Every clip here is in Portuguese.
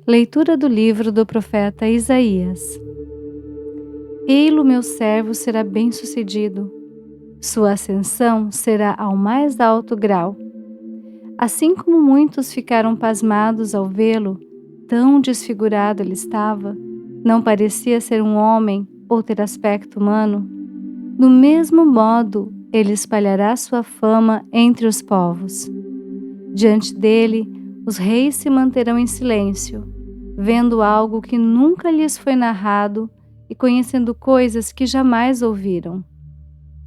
Leitura do livro do profeta Isaías. Ei-lo, meu servo será bem-sucedido. Sua ascensão será ao mais alto grau. Assim como muitos ficaram pasmados ao vê-lo, tão desfigurado ele estava, não parecia ser um homem ou ter aspecto humano, do mesmo modo ele espalhará sua fama entre os povos. Diante dele, os reis se manterão em silêncio, vendo algo que nunca lhes foi narrado e conhecendo coisas que jamais ouviram.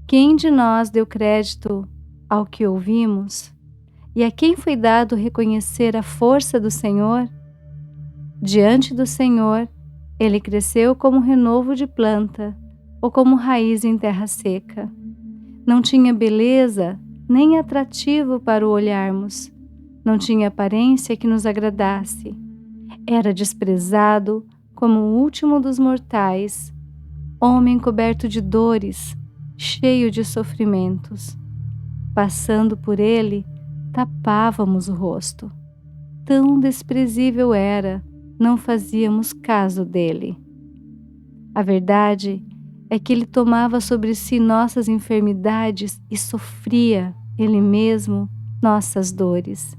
Quem de nós deu crédito ao que ouvimos? E a quem foi dado reconhecer a força do Senhor? Diante do Senhor, ele cresceu como renovo de planta ou como raiz em terra seca. Não tinha beleza nem atrativo para o olharmos. Não tinha aparência que nos agradasse. Era desprezado como o último dos mortais, homem coberto de dores, cheio de sofrimentos. Passando por ele, tapávamos o rosto. Tão desprezível era, não fazíamos caso dele. A verdade é que ele tomava sobre si nossas enfermidades e sofria, ele mesmo, nossas dores.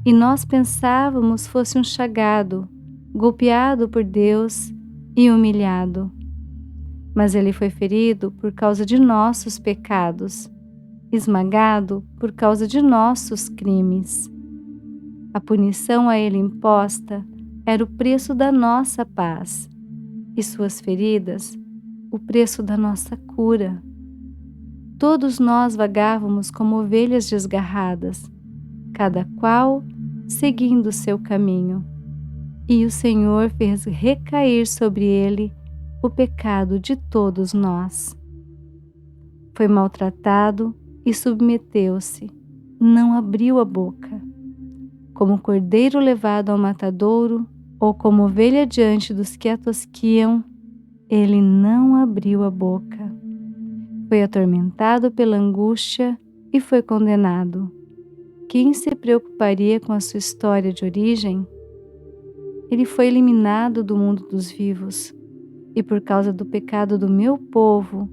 E nós pensávamos fosse um chagado, golpeado por Deus e humilhado. Mas ele foi ferido por causa de nossos pecados, esmagado por causa de nossos crimes. A punição a ele imposta era o preço da nossa paz, e suas feridas, o preço da nossa cura. Todos nós vagávamos como ovelhas desgarradas, cada qual seguindo seu caminho. E o Senhor fez recair sobre ele o pecado de todos nós. Foi maltratado e submeteu-se, não abriu a boca. Como cordeiro levado ao matadouro, ou como ovelha diante dos que a tosquiam, ele não abriu a boca. Foi atormentado pela angústia e foi condenado. Quem se preocuparia com a sua história de origem? Ele foi eliminado do mundo dos vivos, e por causa do pecado do meu povo,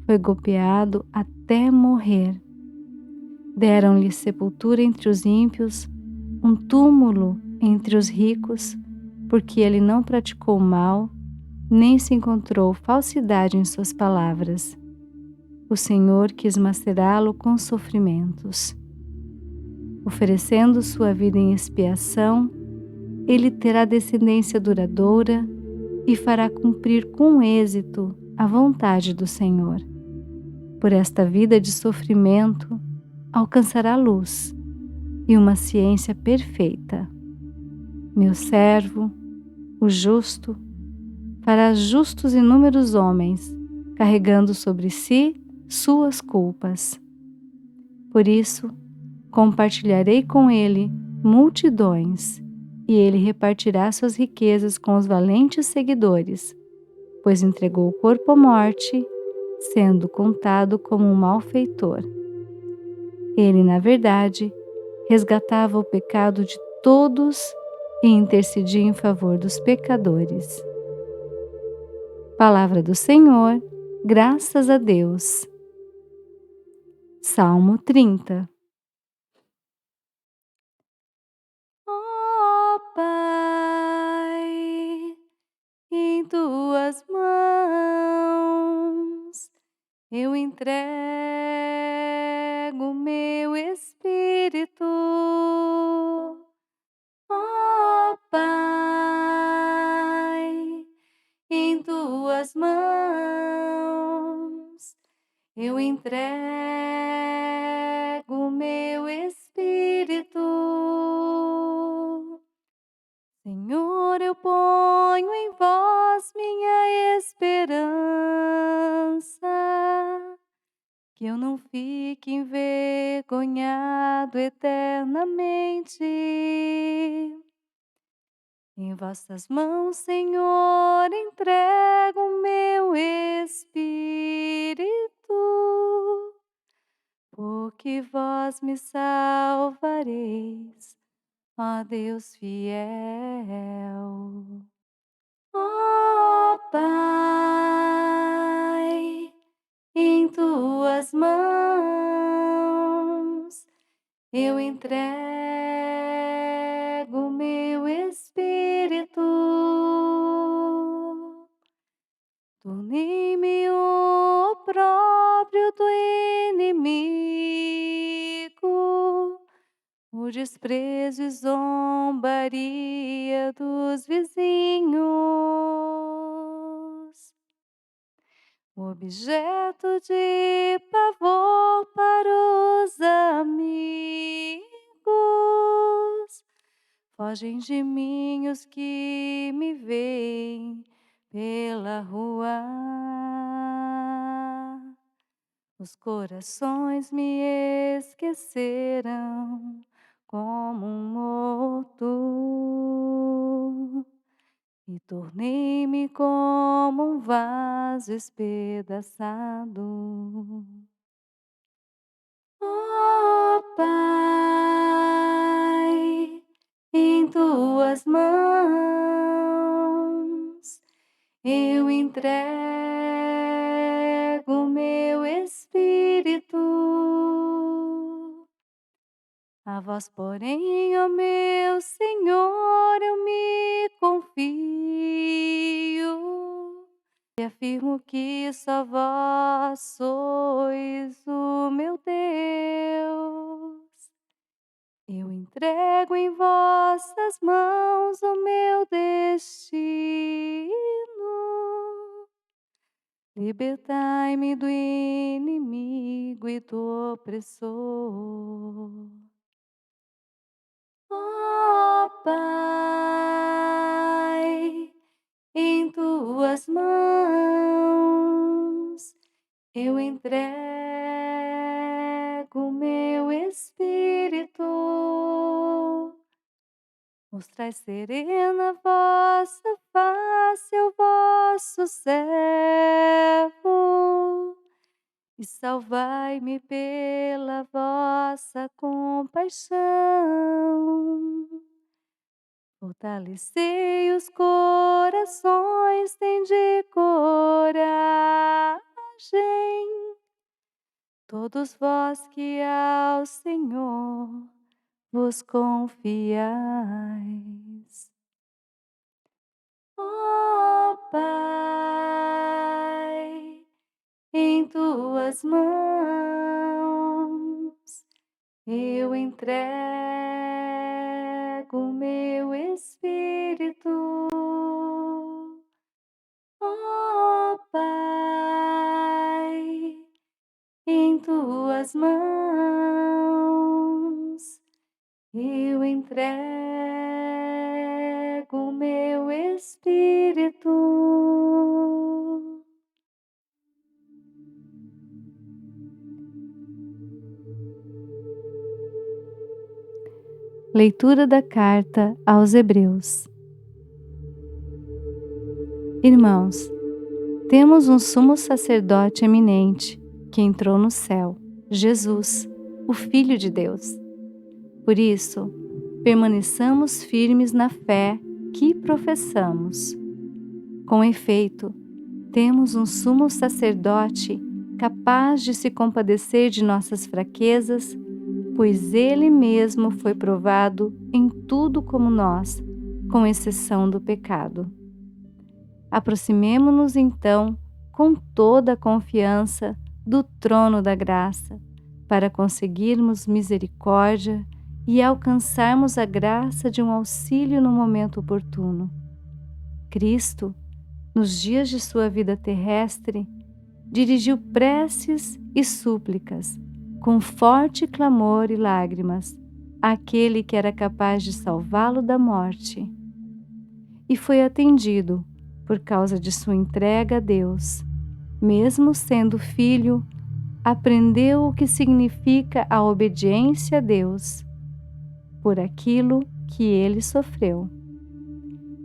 foi golpeado até morrer. Deram-lhe sepultura entre os ímpios, um túmulo entre os ricos, porque ele não praticou mal, nem se encontrou falsidade em suas palavras. O Senhor quis macerá-lo com sofrimentos. Oferecendo sua vida em expiação, ele terá descendência duradoura e fará cumprir com êxito a vontade do Senhor. Por esta vida de sofrimento, alcançará luz e uma ciência perfeita. Meu servo, o justo, fará justos inúmeros homens, carregando sobre si suas culpas. Por isso, compartilharei com ele multidões, e ele repartirá suas riquezas com os valentes seguidores, pois entregou o corpo à morte, sendo contado como um malfeitor. Ele, na verdade, resgatava o pecado de todos e intercedia em favor dos pecadores. Palavra do Senhor, graças a Deus. Salmo 30. Ó Pai, em tuas mãos eu entrego meu espírito. Ó Pai, em tuas mãos eu entrego meu espírito. Senhor, eu ponho em vós minha esperança, que eu não fique envergonhado eternamente. Em vossas mãos, Senhor, entrego o meu espírito, porque vós me salvareis. ó Deus fiel. Ó Pai, em tuas mãos eu entrego meu espírito. Tornei-me o próprio do inimigo, o desprezo e zombaria dos vizinhos, o objeto de pavor para os amigos. Fogem de mim os que me veem pela rua. Os corações me esqueceram como um morto, e tornei-me como um vaso espedaçado. Ó Pai, em tuas mãos eu entrego meu espírito. A vós, porém, ó meu Senhor, eu me confio e afirmo que só vós sois o meu Deus. Eu entrego em vossas mãos o meu destino. Libertai-me do inimigo e do opressor. Ó Pai, em tuas mãos eu entrego meu espírito. Mostrai serena vossa face ao vosso servo, e salvai-me pela vossa compaixão. Fortalecei os corações, tende coragem, todos vós que ao Senhor vos confiais. Ó Pai, em tuas mãos eu entrego meu espírito. Ó Pai, em tuas mãos eu entrego meu espírito. Leitura da carta aos Hebreus. Irmãos, temos um sumo sacerdote eminente que entrou no céu, Jesus, o Filho de Deus. Por isso, permaneçamos firmes na fé que professamos. Com efeito, temos um sumo sacerdote capaz de se compadecer de nossas fraquezas, pois ele mesmo foi provado em tudo como nós, com exceção do pecado. Aproximemo-nos então com toda a confiança do trono da graça, para conseguirmos misericórdia e alcançarmos a graça de um auxílio no momento oportuno. Cristo, nos dias de sua vida terrestre, dirigiu preces e súplicas, com forte clamor e lágrimas, àquele que era capaz de salvá-lo da morte. E foi atendido por causa de sua entrega a Deus. Mesmo sendo filho, aprendeu o que significa a obediência a Deus, por aquilo que ele sofreu.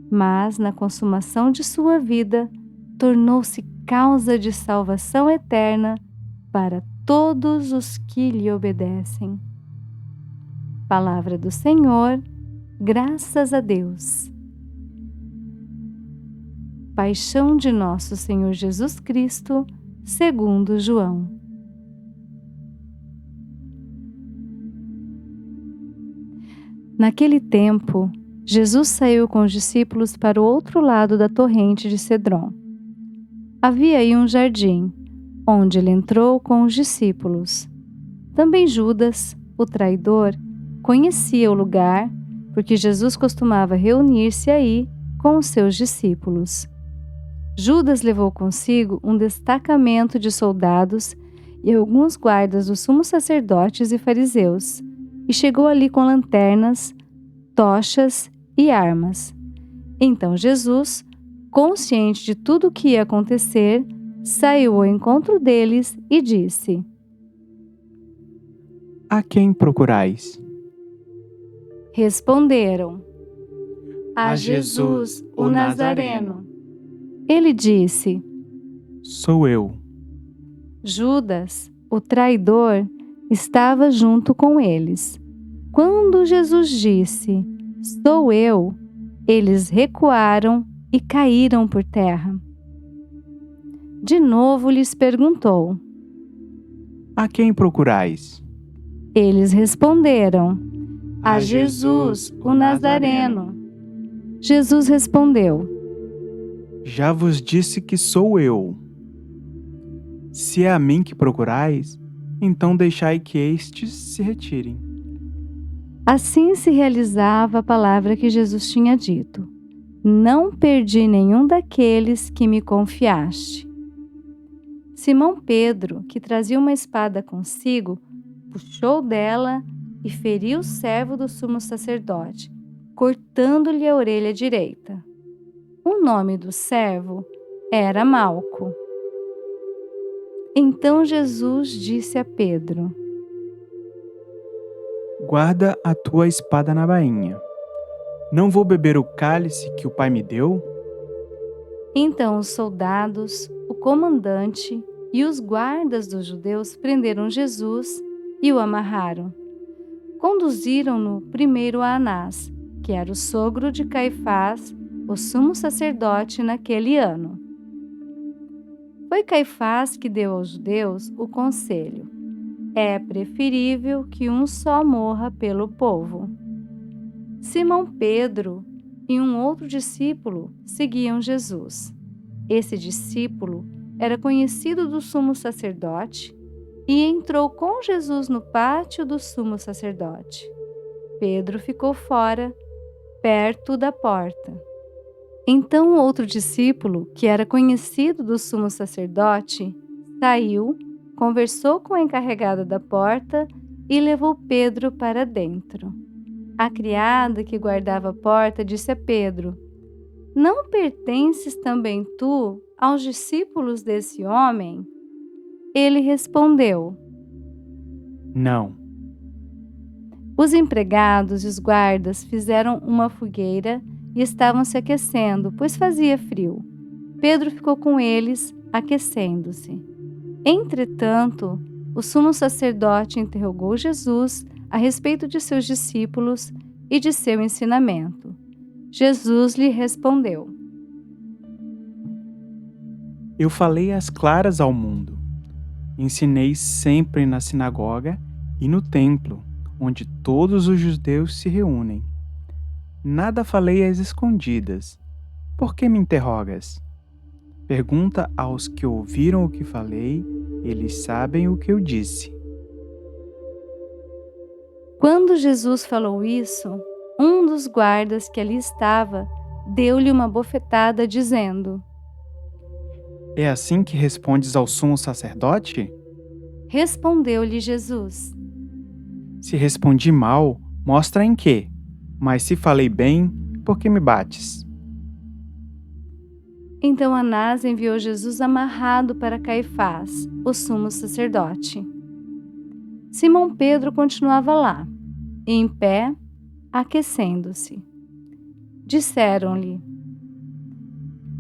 Mas, na consumação de sua vida, tornou-se causa de salvação eterna para todos os que lhe obedecem. Palavra do Senhor, Graças a Deus. Paixão de Nosso Senhor Jesus Cristo, segundo João. Naquele tempo, Jesus saiu com os discípulos para o outro lado da torrente de Cedron. Havia aí um jardim, onde ele entrou com os discípulos. Também Judas, o traidor, conhecia o lugar, porque Jesus costumava reunir-se aí com os seus discípulos. Judas levou consigo um destacamento de soldados e alguns guardas dos sumos sacerdotes e fariseus, e chegou ali com lanternas, tochas e armas. Então Jesus, consciente de tudo o que ia acontecer, saiu ao encontro deles e disse: A quem procurais? Responderam: A Jesus, o Nazareno. Ele disse: Sou eu. Judas, o traidor, estava junto com eles. Quando Jesus disse: Sou eu, eles recuaram e caíram por terra. De novo lhes perguntou. A quem procurais? Eles responderam: A Jesus, o Nazareno. Jesus respondeu: Já vos disse que sou eu. Se é a mim que procurais, então deixai que estes se retirem. Assim se realizava a palavra que Jesus tinha dito: Não perdi nenhum daqueles que me confiaste. Simão Pedro, que trazia uma espada consigo, puxou dela e feriu o servo do sumo sacerdote, cortando-lhe a orelha direita. O nome do servo era Malco. Então Jesus disse a Pedro: Guarda a tua espada na bainha. Não vou beber o cálice que o Pai me deu? Então os soldados, o comandante e os guardas dos judeus prenderam Jesus e o amarraram. Conduziram-no primeiro a Anás, que era o sogro de Caifás, o sumo sacerdote naquele ano. Foi Caifás que deu aos judeus o conselho: é preferível que um só morra pelo povo. Simão Pedro e um outro discípulo seguiam Jesus. Esse discípulo era conhecido do sumo sacerdote e entrou com Jesus no pátio do sumo sacerdote. Pedro ficou fora, perto da porta. Então outro discípulo, que era conhecido do sumo sacerdote, saiu, conversou com a encarregada da porta e levou Pedro para dentro. A criada que guardava a porta disse a Pedro: Não pertences também tu aos discípulos desse homem? Ele respondeu: Não. Os empregados e os guardas fizeram uma fogueira e estavam se aquecendo, pois fazia frio. Pedro ficou com eles, aquecendo-se. Entretanto, o sumo sacerdote interrogou Jesus a respeito de seus discípulos e de seu ensinamento. Jesus lhe respondeu: Eu falei às claras ao mundo. Ensinei sempre na sinagoga e no templo, onde todos os judeus se reúnem. Nada falei às escondidas. Por que me interrogas? Pergunta aos que ouviram o que falei, eles sabem o que eu disse. Quando Jesus falou isso, um dos guardas que ali estava deu-lhe uma bofetada, dizendo: É assim que respondes ao sumo sacerdote? Respondeu-lhe Jesus: Se respondi mal, mostra em quê? Mas se falei bem, por que me bates? Então Anás enviou Jesus amarrado para Caifás, o sumo sacerdote. Simão Pedro continuava lá, em pé, aquecendo-se. Disseram-lhe: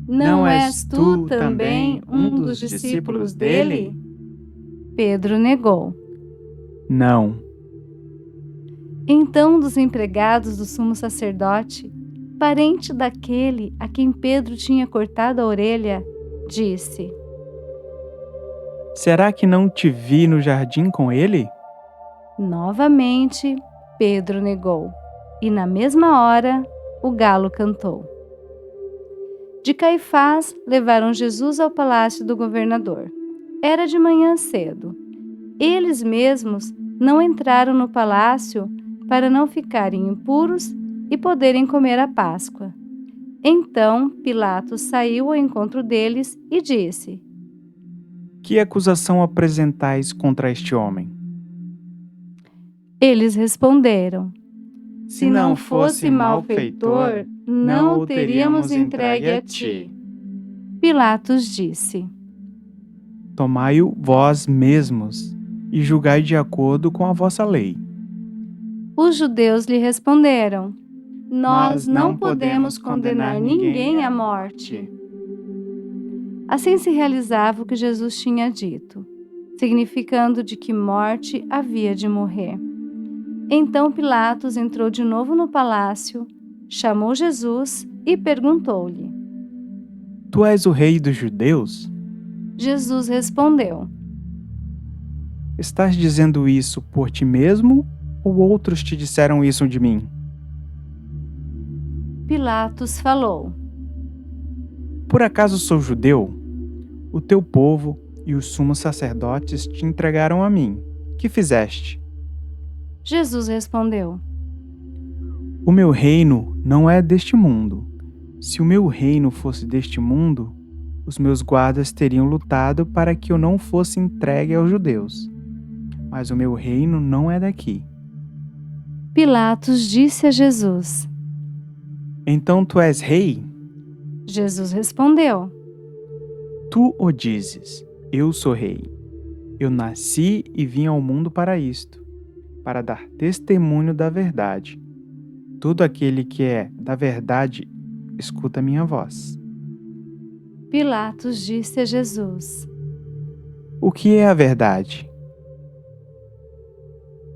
Não és tu também um dos discípulos dele? Pedro negou. Não. Então um dos empregados do sumo sacerdote, parente daquele a quem Pedro tinha cortado a orelha, disse: Será que não te vi no jardim com ele? Novamente, Pedro negou, e na mesma hora o galo cantou. De Caifás levaram Jesus ao palácio do governador. Era de manhã cedo. Eles mesmos não entraram no palácio para não ficarem impuros e poderem comer a Páscoa. Então Pilatos saiu ao encontro deles e disse: Que acusação apresentais contra este homem? Eles responderam: Se não fosse malfeitor, não o teríamos entregue a ti. Pilatos disse: Tomai-o vós mesmos e julgai de acordo com a vossa lei. Os judeus lhe responderam: Nós não podemos condenar ninguém à morte. Assim se realizava o que Jesus tinha dito, significando de que morte havia de morrer. Então Pilatos entrou de novo no palácio, chamou Jesus e perguntou-lhe: Tu és o rei dos judeus? Jesus respondeu: Estás dizendo isso por ti mesmo ou outros te disseram isso de mim? Pilatos falou: Por acaso sou judeu? O teu povo e os sumos sacerdotes te entregaram a mim. Que fizeste? Jesus respondeu: O meu reino não é deste mundo. Se o meu reino fosse deste mundo, os meus guardas teriam lutado para que eu não fosse entregue aos judeus. Mas o meu reino não é daqui. Pilatos disse a Jesus: Então tu és rei? Jesus respondeu: Tu o dizes, eu sou rei. Eu nasci e vim ao mundo para isto, para dar testemunho da verdade. Todo aquele que é da verdade, escuta minha voz. Pilatos disse a Jesus: O que é a verdade?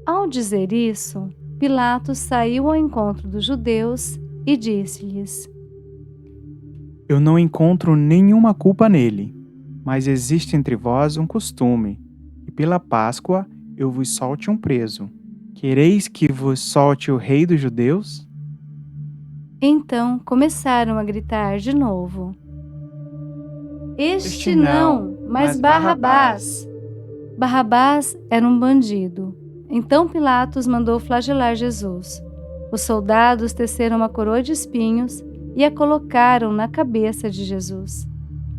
Ao dizer isso, Pilatos saiu ao encontro dos judeus e disse-lhes: Eu não encontro nenhuma culpa nele, mas existe entre vós um costume, e pela Páscoa eu vos solte um preso. Quereis que vos solte o rei dos judeus? Então começaram a gritar de novo: Este não, mas Barrabás! Barrabás era um bandido. Então Pilatos mandou flagelar Jesus. Os soldados teceram uma coroa de espinhos e a colocaram na cabeça de Jesus.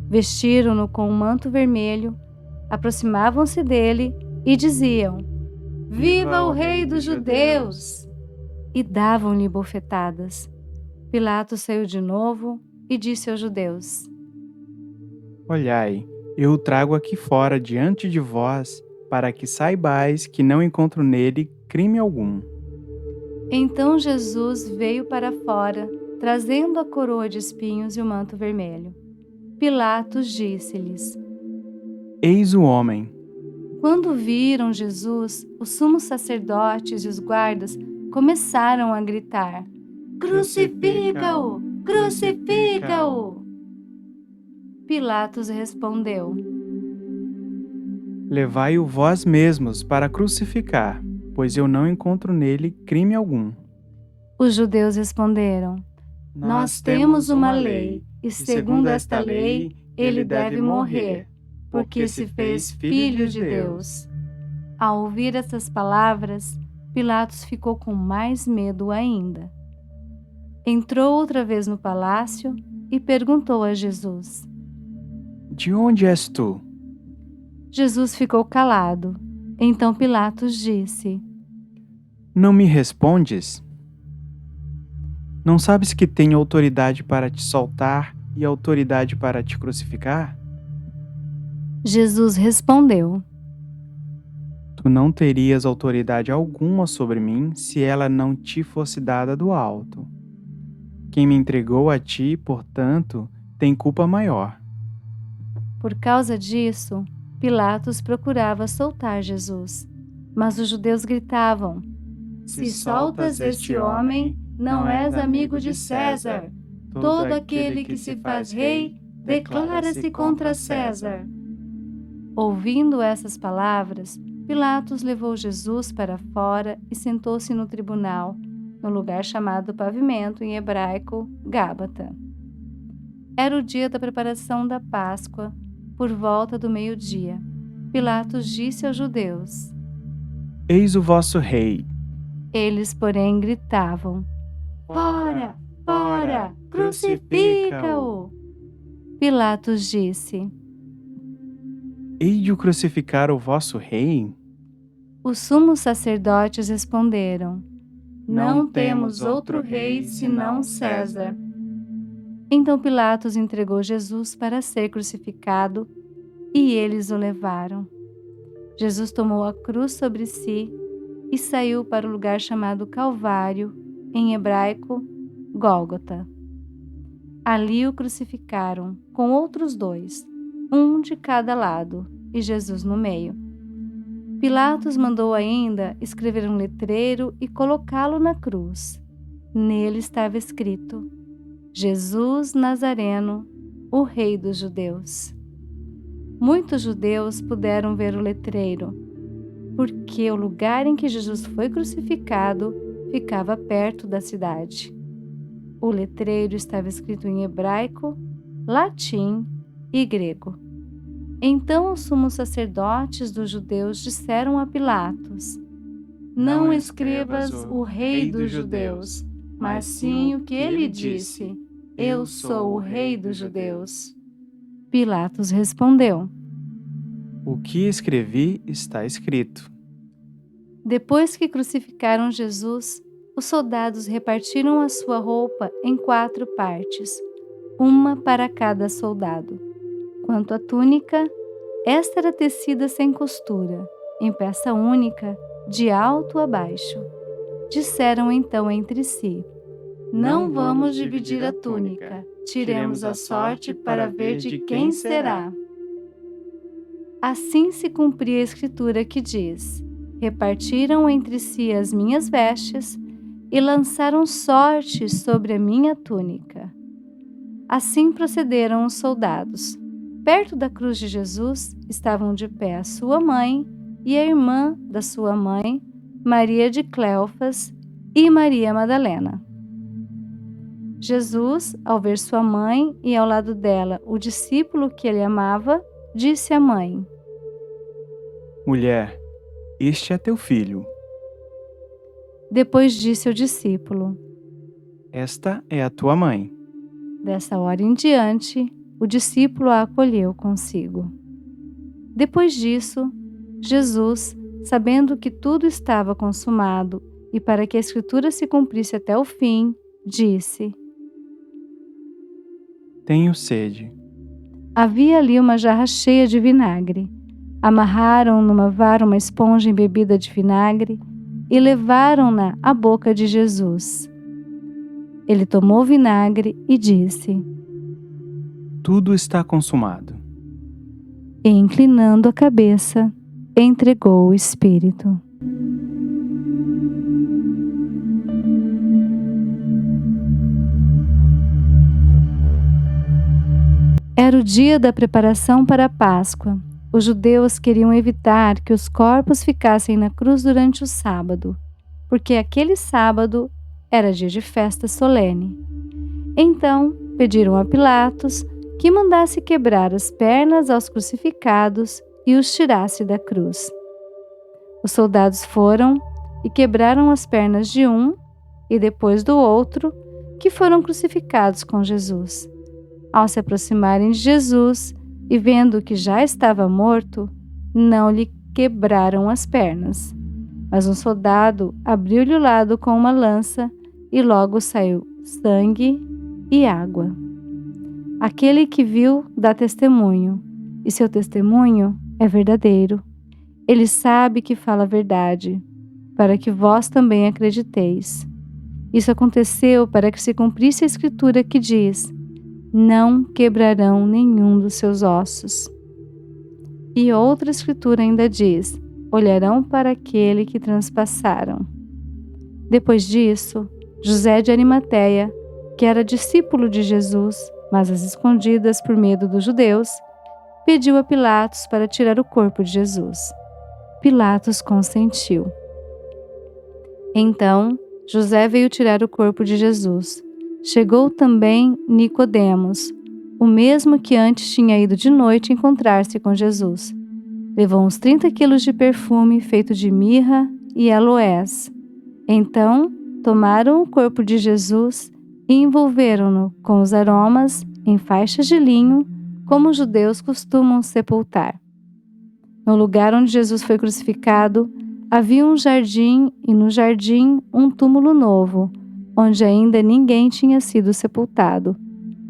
Vestiram-no com um manto vermelho, aproximavam-se dele e diziam: Viva o Rei dos Judeus! E davam-lhe bofetadas. Pilatos saiu de novo e disse aos judeus: Olhai, eu o trago aqui fora diante de vós, para que saibais que não encontro nele crime algum. Então Jesus veio para fora, trazendo a coroa de espinhos e o manto vermelho. Pilatos disse-lhes: Eis o homem. Quando viram Jesus, os sumos sacerdotes e os guardas começaram a gritar: Crucifica-o! Crucifica-o! Pilatos respondeu: Levai-o vós mesmos para crucificar, pois eu não encontro nele crime algum. Os judeus responderam: Nós temos uma lei, e segundo esta lei, ele deve morrer, porque se fez filho de Deus. Ao ouvir essas palavras, Pilatos ficou com mais medo ainda. Entrou outra vez no palácio e perguntou a Jesus: De onde és tu? Jesus ficou calado. Então Pilatos disse: Não me respondes? Não sabes que tenho autoridade para te soltar e autoridade para te crucificar? Jesus respondeu: Tu não terias autoridade alguma sobre mim se ela não te fosse dada do alto. Quem me entregou a ti, portanto, tem culpa maior. Por causa disso, Pilatos procurava soltar Jesus, mas os judeus gritavam: Se soltas este homem, não és amigo de César. Todo aquele que se faz rei, declara-se contra César. Ouvindo essas palavras, Pilatos levou Jesus para fora e sentou-se no tribunal, no lugar chamado Pavimento, em hebraico, Gábata. Era o dia da preparação da Páscoa, por volta do meio-dia. Pilatos disse aos judeus: Eis o vosso rei. Eles, porém, gritavam: Fora! Fora! Crucifica-o! Pilatos disse: Hei de o crucificar o vosso rei? Os sumos sacerdotes responderam: Não temos outro rei senão César. Então Pilatos entregou Jesus para ser crucificado e eles o levaram. Jesus tomou a cruz sobre si e saiu para o lugar chamado Calvário, em hebraico, Gólgota. Ali o crucificaram com outros dois, um de cada lado, e Jesus no meio. Pilatos mandou ainda escrever um letreiro e colocá-lo na cruz. Nele estava escrito: Jesus Nazareno, o Rei dos Judeus. Muitos judeus puderam ver o letreiro, porque o lugar em que Jesus foi crucificado ficava perto da cidade. O letreiro estava escrito em hebraico, latim e grego. Então os sumos sacerdotes dos judeus disseram a Pilatos: Não escrevas o Rei dos Judeus, mas sim o que ele disse: Eu sou o Rei dos Judeus. Pilatos respondeu: O que escrevi está escrito. Depois que crucificaram Jesus, os soldados repartiram a sua roupa em 4 partes, uma para cada soldado. Quanto à túnica, esta era tecida sem costura, em peça única, de alto a baixo. Disseram então entre si: Não vamos dividir a túnica, tiremos a sorte para ver de quem será. Assim se cumpria a escritura que diz: Repartiram entre si as minhas vestes e lançaram sorte sobre a minha túnica. Assim procederam os soldados. Perto da cruz de Jesus estavam de pé a sua mãe e a irmã da sua mãe, Maria de Cleofas e Maria Madalena. Jesus, ao ver sua mãe e ao lado dela o discípulo que ele amava, disse à mãe: Mulher, este é teu filho. Depois disse ao discípulo: Esta é a tua mãe. Dessa hora em diante, o discípulo a acolheu consigo. Depois disso, Jesus, sabendo que tudo estava consumado e para que a Escritura se cumprisse até o fim, disse: Tenho sede. Havia ali uma jarra cheia de vinagre. Amarraram numa vara uma esponja embebida de vinagre e levaram-na à boca de Jesus. Ele tomou o vinagre e disse: Tudo está consumado. E, inclinando a cabeça, entregou o Espírito. Era o dia da preparação para a Páscoa. Os judeus queriam evitar que os corpos ficassem na cruz durante o sábado, porque aquele sábado era dia de festa solene. Então, pediram a Pilatos que mandasse quebrar as pernas aos crucificados e os tirasse da cruz. Os soldados foram e quebraram as pernas de um e depois do outro, que foram crucificados com Jesus. Ao se aproximarem de Jesus e vendo que já estava morto, não lhe quebraram as pernas. Mas um soldado abriu-lhe o lado com uma lança e logo saiu sangue e água. Aquele que viu dá testemunho, e seu testemunho é verdadeiro. Ele sabe que fala a verdade, para que vós também acrediteis. Isso aconteceu para que se cumprisse a Escritura que diz: Não quebrarão nenhum dos seus ossos. E outra Escritura ainda diz: Olharão para aquele que transpassaram. Depois disso, José de Arimateia, que era discípulo de Jesus, mas às escondidas por medo dos judeus, pediu a Pilatos para tirar o corpo de Jesus. Pilatos consentiu. Então, José veio tirar o corpo de Jesus. Chegou também Nicodemos, o mesmo que antes tinha ido de noite encontrar-se com Jesus. Levou uns 30 quilos de perfume feito de mirra e aloés. Então, tomaram o corpo de Jesus e envolveram-no com os aromas em faixas de linho, como os judeus costumam sepultar. No lugar onde Jesus foi crucificado, havia um jardim e no jardim um túmulo novo, onde ainda ninguém tinha sido sepultado.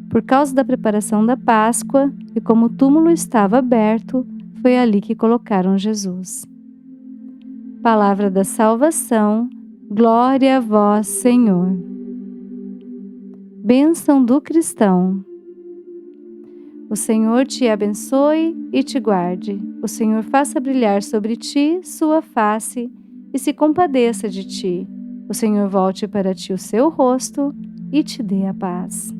Por causa da preparação da Páscoa e como o túmulo estava aberto, foi ali que colocaram Jesus. Palavra da salvação, glória a vós, Senhor. Bênção do cristão. O Senhor te abençoe e te guarde. O Senhor faça brilhar sobre ti sua face e se compadeça de ti. O Senhor volte para ti o seu rosto e te dê a paz.